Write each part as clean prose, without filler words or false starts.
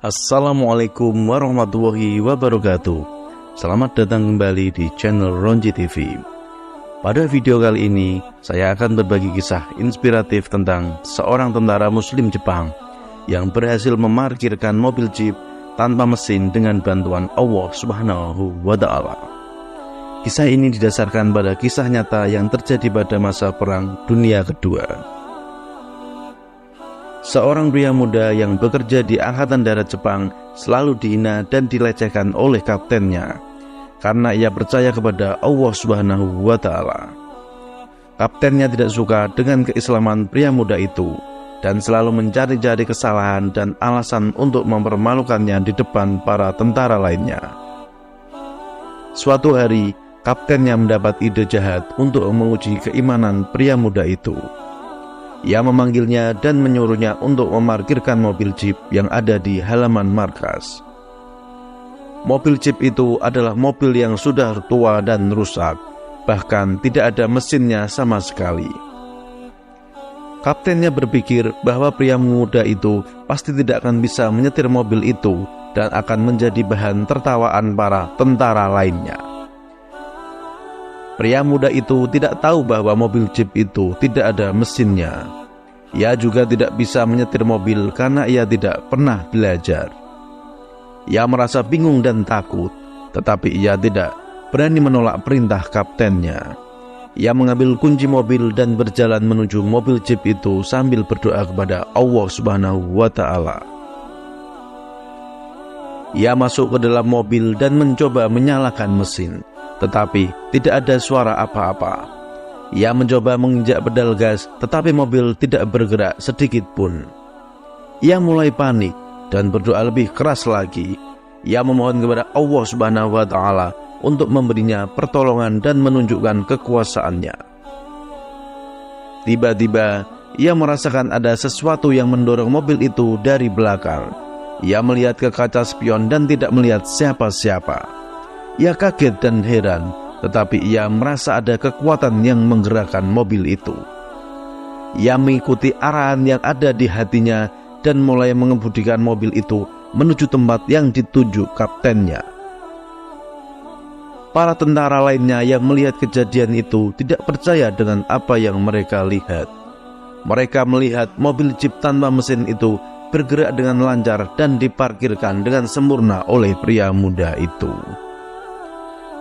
Assalamualaikum warahmatullahi wabarakatuh. Selamat datang kembali di channel Ronji TV. Pada video kali ini, saya akan berbagi kisah inspiratif tentang seorang tentara muslim Jepang yang berhasil memarkirkan mobil jeep tanpa mesin dengan bantuan Allah Subhanahu wa Ta'ala. Kisah ini didasarkan pada kisah nyata yang terjadi pada masa Perang Dunia Kedua. Seorang pria muda yang bekerja di Angkatan Darat Jepang selalu dihina dan dilecehkan oleh kaptennya karena ia percaya kepada Allah Subhanahu wa Ta'ala. Kaptennya tidak suka dengan keislaman pria muda itu dan selalu mencari-cari kesalahan dan alasan untuk mempermalukannya di depan para tentara lainnya. Suatu hari, kaptennya mendapat ide jahat untuk menguji keimanan pria muda itu. Ia memanggilnya dan menyuruhnya untuk memarkirkan mobil jeep yang ada di halaman markas. Mobil jeep itu adalah mobil yang sudah tua dan rusak, bahkan tidak ada mesinnya sama sekali. Kaptennya berpikir bahwa pria muda itu pasti tidak akan bisa menyetir mobil itu dan akan menjadi bahan tertawaan para tentara lainnya. Pria muda itu tidak tahu bahwa mobil jeep itu tidak ada mesinnya. Ia juga tidak bisa menyetir mobil karena ia tidak pernah belajar. Ia merasa bingung dan takut, tetapi ia tidak berani menolak perintah kaptennya. Ia mengambil kunci mobil dan berjalan menuju mobil jeep itu sambil berdoa kepada Allah Subhanahu wa Ta'ala. Ia masuk ke dalam mobil dan mencoba menyalakan mesin, tetapi tidak ada suara apa-apa. Ia mencoba menginjak pedal gas, tetapi mobil tidak bergerak sedikit pun. Ia mulai panik dan berdoa lebih keras lagi. Ia memohon kepada Allah Subhanahu wa Ta'ala untuk memberinya pertolongan dan menunjukkan kekuasaannya. Tiba-tiba, ia merasakan ada sesuatu yang mendorong mobil itu dari belakang. Ia melihat ke kaca spion dan tidak melihat siapa-siapa. Ia kaget dan heran, tetapi ia merasa ada kekuatan yang menggerakkan mobil itu. Ia mengikuti arahan yang ada di hatinya dan mulai mengemudikan mobil itu menuju tempat yang dituju kaptennya. Para tentara lainnya yang melihat kejadian itu tidak percaya dengan apa yang mereka lihat. Mereka melihat mobil jeep tanpa mesin itu bergerak dengan lancar dan diparkirkan dengan sempurna oleh pria muda itu.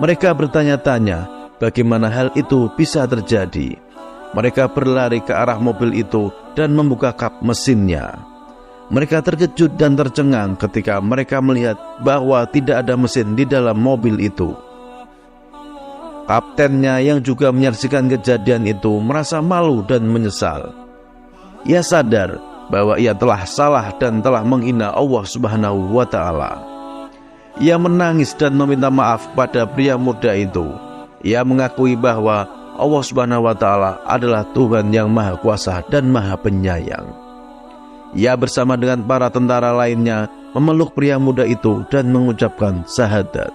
Mereka bertanya-tanya bagaimana hal itu bisa terjadi. Mereka berlari ke arah mobil itu dan membuka kap mesinnya. Mereka terkejut dan tercengang ketika mereka melihat bahwa tidak ada mesin di dalam mobil itu. Kaptennya yang juga menyaksikan kejadian itu merasa malu dan menyesal. Ia sadar bahwa ia telah salah dan telah menghina Allah Subhanahu wa Ta'ala. Ia menangis dan meminta maaf pada pria muda itu. Ia mengakui bahwa Allah Subhanahu wa Ta'ala adalah Tuhan yang Maha Kuasa dan Maha Penyayang. Ia bersama dengan para tentara lainnya memeluk pria muda itu dan mengucapkan syahadat.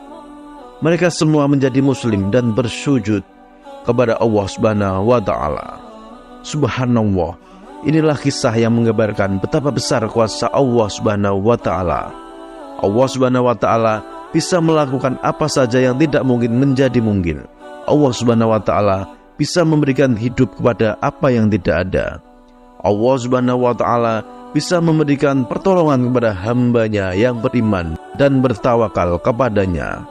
Mereka semua menjadi muslim dan bersujud kepada Allah Subhanahu wa Ta'ala. Subhanallah, inilah kisah yang menggambarkan betapa besar kuasa Allah Subhanahu wa Ta'ala. Allah Subhanahu wa Ta'ala bisa melakukan apa saja yang tidak mungkin menjadi mungkin. Allah Subhanahu wa Ta'ala bisa memberikan hidup kepada apa yang tidak ada. Allah Subhanahu wa Ta'ala bisa memberikan pertolongan kepada hamba-Nya yang beriman dan bertawakal kepadanya.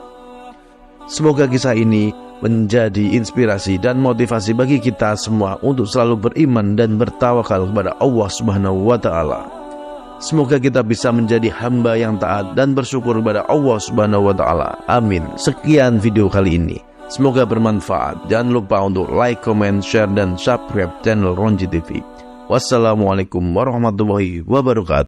Semoga kisah ini menjadi inspirasi dan motivasi bagi kita semua untuk selalu beriman dan bertawakal kepada Allah Subhanahu wa Ta'ala. Semoga kita bisa menjadi hamba yang taat dan bersyukur kepada Allah Subhanahu wa Ta'ala. Amin. Sekian video kali ini. Semoga bermanfaat. Jangan lupa untuk like, comment, share, dan subscribe channel Ronji TV. Wassalamualaikum warahmatullahi wabarakatuh.